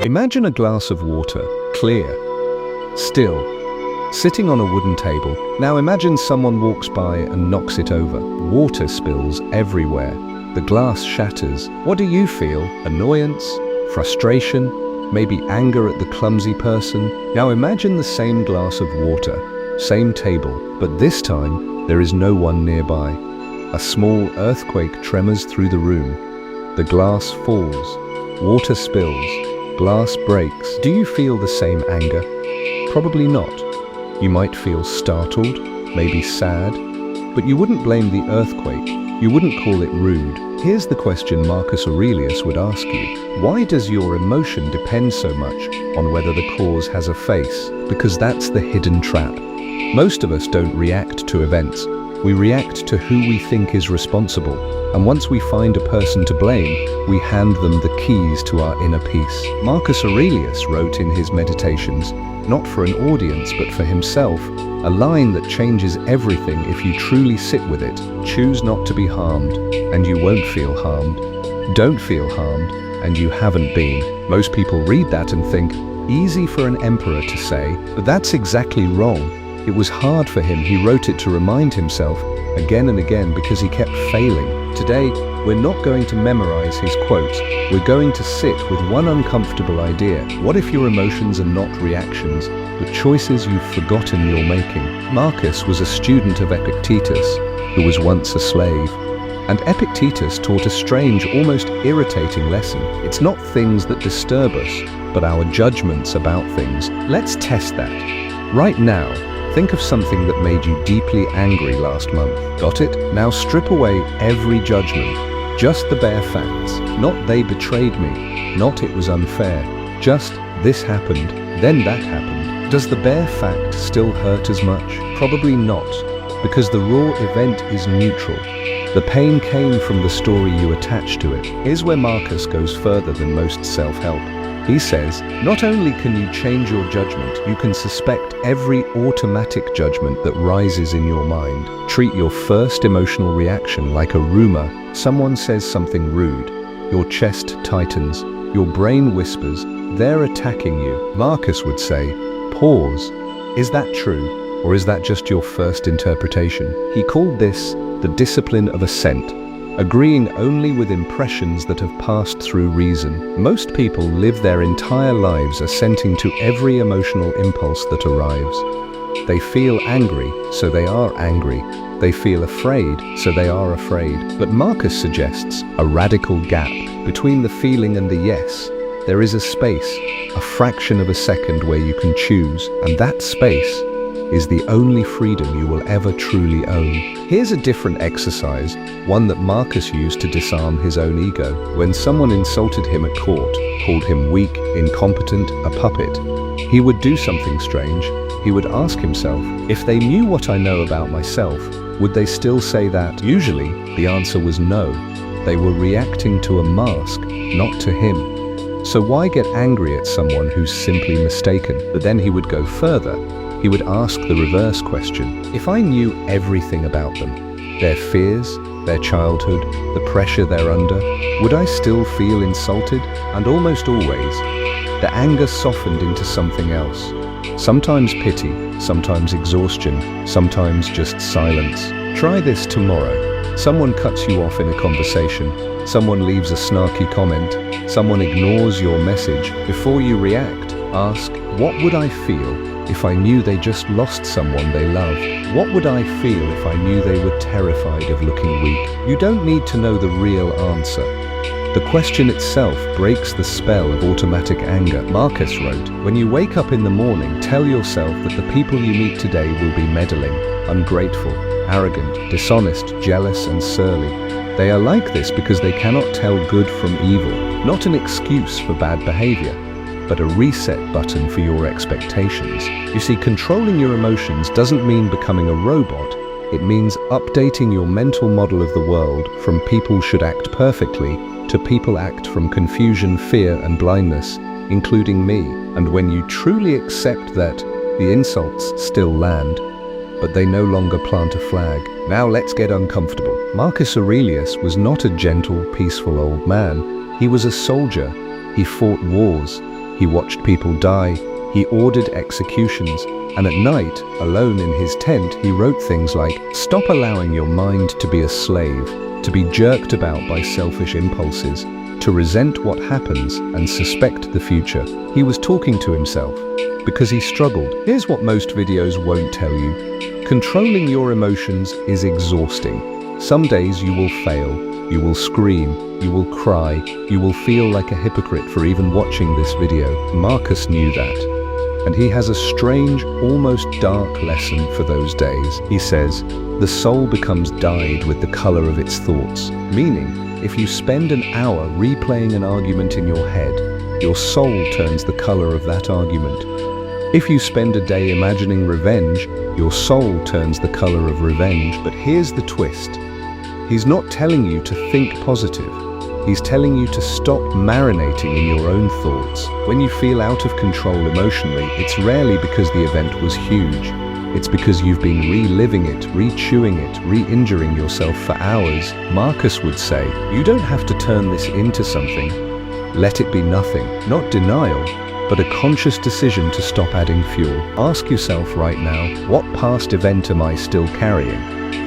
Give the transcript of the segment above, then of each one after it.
Imagine a glass of water, clear, still, sitting on a wooden table. Now imagine someone walks by and knocks it over. Water spills everywhere. The glass shatters. What do you feel? Annoyance? Frustration? Maybe anger at the clumsy person? Now imagine the same glass of water, same table, but this time there is no one nearby. A small earthquake tremors through the room. The glass falls. Water spills. Glass breaks. Do you feel the same anger? Probably not. You might feel startled, maybe sad, but you wouldn't blame the earthquake. You wouldn't call it rude. Here's the question Marcus Aurelius would ask you. Why does your emotion depend so much on whether the cause has a face? Because that's the hidden trap. Most of us don't react to events. We react to who we think is responsible. And once we find a person to blame, we hand them the keys to our inner peace. Marcus Aurelius wrote in his Meditations, not for an audience but for himself, a line that changes everything if you truly sit with it. Choose not to be harmed, and you won't feel harmed. Don't feel harmed, and you haven't been. Most people read that and think, easy for an emperor to say, but that's exactly wrong. It was hard for him. He wrote it to remind himself again and again because he kept failing. Today, we're not going to memorize his quotes. We're going to sit with one uncomfortable idea. What if your emotions are not reactions, but choices you've forgotten you're making? Marcus was a student of Epictetus, who was once a slave. And Epictetus taught a strange, almost irritating lesson. It's not things that disturb us, but our judgments about things. Let's test that. Right now, think of something that made you deeply angry last month. Got it? Now strip away every judgment. Just the bare facts. Not they betrayed me. Not it was unfair. Just this happened, then that happened. Does the bare fact still hurt as much? Probably not, because the raw event is neutral. The pain came from the story you attached to it. Here's where Marcus goes further than most self-help. He says, not only can you change your judgment, you can suspect every automatic judgment that rises in your mind. Treat your first emotional reaction like a rumor. Someone says something rude. Your chest tightens. Your brain whispers, they're attacking you. Marcus would say, pause. Is that true, or is that just your first interpretation? He called this the discipline of assent. Agreeing only with impressions that have passed through reason. Most people live their entire lives assenting to every emotional impulse that arrives. They feel angry, so they are angry. They feel afraid, so they are afraid. But Marcus suggests a radical gap between the feeling and the yes. There is a space, a fraction of a second where you can choose, and that space is the only freedom you will ever truly own. Here's a different exercise, one that Marcus used to disarm his own ego. When someone insulted him at court, called him weak, incompetent, a puppet, he would do something strange. He would ask himself, if they knew what I know about myself, would they still say that? Usually, the answer was no. They were reacting to a mask, not to him. So why get angry at someone who's simply mistaken? But then he would go further. He would ask the reverse question. If I knew everything about them, their fears, their childhood, the pressure they're under, would I still feel insulted? And almost always, the anger softened into something else. Sometimes pity, sometimes exhaustion, sometimes just silence. Try this tomorrow. Someone cuts you off in a conversation. Someone leaves a snarky comment. Someone ignores your message. Before you react, ask, what would I feel if I knew they just lost someone they love? What would I feel if I knew they were terrified of looking weak? You don't need to know the real answer. The question itself breaks the spell of automatic anger. Marcus wrote, when you wake up in the morning, tell yourself that the people you meet today will be meddling, ungrateful, arrogant, dishonest, jealous, and surly. They are like this because they cannot tell good from evil. Not an excuse for bad behavior, but a reset button for your expectations. You see, controlling your emotions doesn't mean becoming a robot. It means updating your mental model of the world from people should act perfectly to people act from confusion, fear, and blindness, including me. And when you truly accept that, the insults still land, but they no longer plant a flag. Now let's get uncomfortable. Marcus Aurelius was not a gentle, peaceful old man. He was a soldier. He fought wars. He watched people die. He ordered executions. And at night, alone in his tent, he wrote things like, "Stop allowing your mind to be a slave, to be jerked about by selfish impulses, to resent what happens and suspect the future." He was talking to himself because he struggled. Here's what most videos won't tell you. Controlling your emotions is exhausting. Some days you will fail, you will scream, you will cry, you will feel like a hypocrite for even watching this video. Marcus knew that. And he has a strange, almost dark lesson for those days. He says, the soul becomes dyed with the color of its thoughts. Meaning, if you spend an hour replaying an argument in your head, your soul turns the color of that argument. If you spend a day imagining revenge, your soul turns the color of revenge. But here's the twist. He's not telling you to think positive. He's telling you to stop marinating in your own thoughts. When you feel out of control emotionally, it's rarely because the event was huge. It's because you've been reliving it, re-chewing it, re-injuring yourself for hours. Marcus would say, you don't have to turn this into something. Let it be nothing. Not denial, but a conscious decision to stop adding fuel. Ask yourself right now, what past event am I still carrying?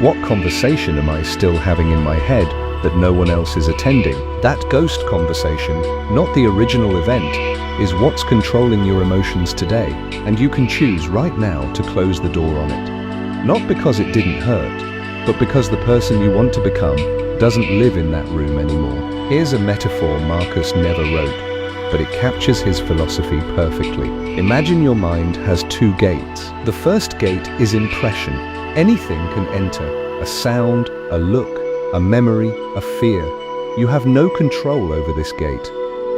What conversation am I still having in my head that no one else is attending? That ghost conversation, not the original event, is what's controlling your emotions today, and you can choose right now to close the door on it. Not because it didn't hurt, but because the person you want to become doesn't live in that room anymore. Here's a metaphor Marcus never wrote, but it captures his philosophy perfectly. Imagine your mind has two gates. The first gate is impression. Anything can enter, a sound, a look, a memory, a fear. You have no control over this gate.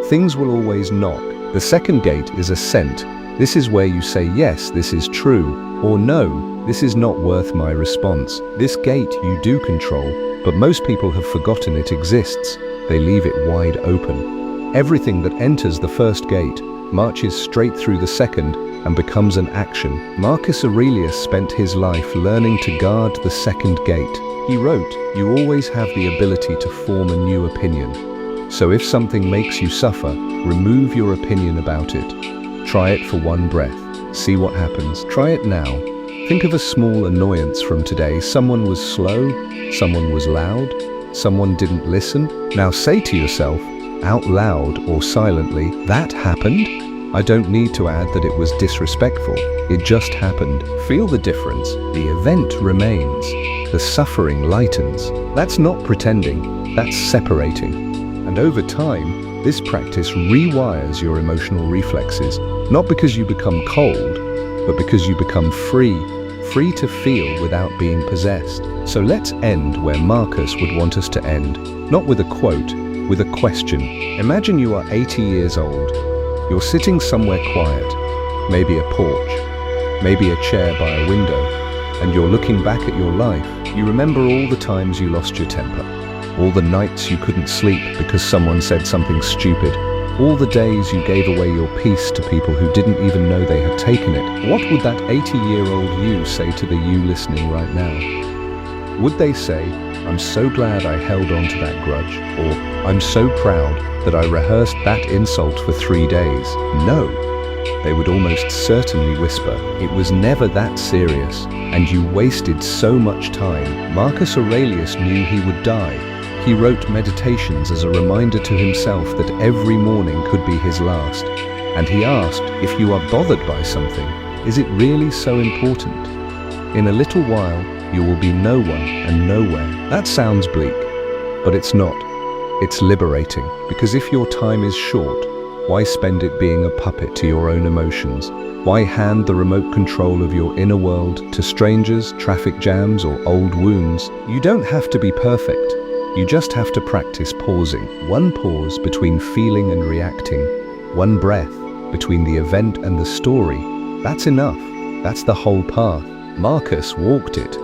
Things will always knock. The second gate is assent. This is where you say, yes, this is true, or no, this is not worth my response. This gate you do control, but most people have forgotten it exists. They leave it wide open. Everything that enters the first gate marches straight through the second and becomes an action. Marcus Aurelius spent his life learning to guard the second gate. He wrote, you always have the ability to form a new opinion. So if something makes you suffer, remove your opinion about it. Try it for one breath. See what happens. Try it now. Think of a small annoyance from today. Someone was slow, someone was loud, someone didn't listen. Now say to yourself, out loud or silently, that happened? I don't need to add that it was disrespectful. It just happened. Feel the difference. The event remains. The suffering lightens. That's not pretending, that's separating. And over time, this practice rewires your emotional reflexes, not because you become cold, but because you become free to feel without being possessed. So let's end where Marcus would want us to end, not with a quote, with a question. Imagine you are 80 years old. You're sitting somewhere quiet, maybe a porch, maybe a chair by a window, and you're looking back at your life. You remember all the times you lost your temper, all the nights you couldn't sleep because someone said something stupid, all the days you gave away your peace to people who didn't even know they had taken it. What would that 80-year-old you say to the you listening right now? Would they say, I'm so glad I held on to that grudge, or I'm so proud that I rehearsed that insult for 3 days? No. They would almost certainly whisper, it was never that serious, and you wasted so much time. Marcus Aurelius knew he would die. He wrote meditations as a reminder to himself that every morning could be his last. And he asked, if you are bothered by something, is it really so important? In a little while, you will be no one and nowhere. That sounds bleak, but it's not. It's liberating, because if your time is short, why spend it being a puppet to your own emotions? Why hand the remote control of your inner world to strangers, traffic jams, or old wounds? You don't have to be perfect. You just have to practice pausing. One pause between feeling and reacting. One breath between the event and the story. That's enough. That's the whole path. Marcus walked it.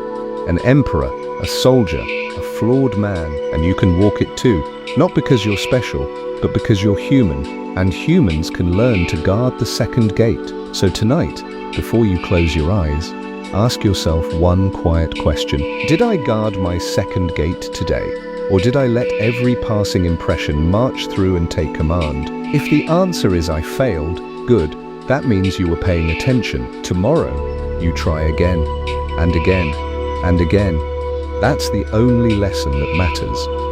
An emperor, a soldier, a flawed man, and you can walk it too. Not because you're special, but because you're human, and humans can learn to guard the second gate. So tonight, before you close your eyes, ask yourself one quiet question. Did I guard my second gate today? Or did I let every passing impression march through and take command? If the answer is I failed, good, that means you were paying attention. Tomorrow, you try again, and again, and again. That's the only lesson that matters.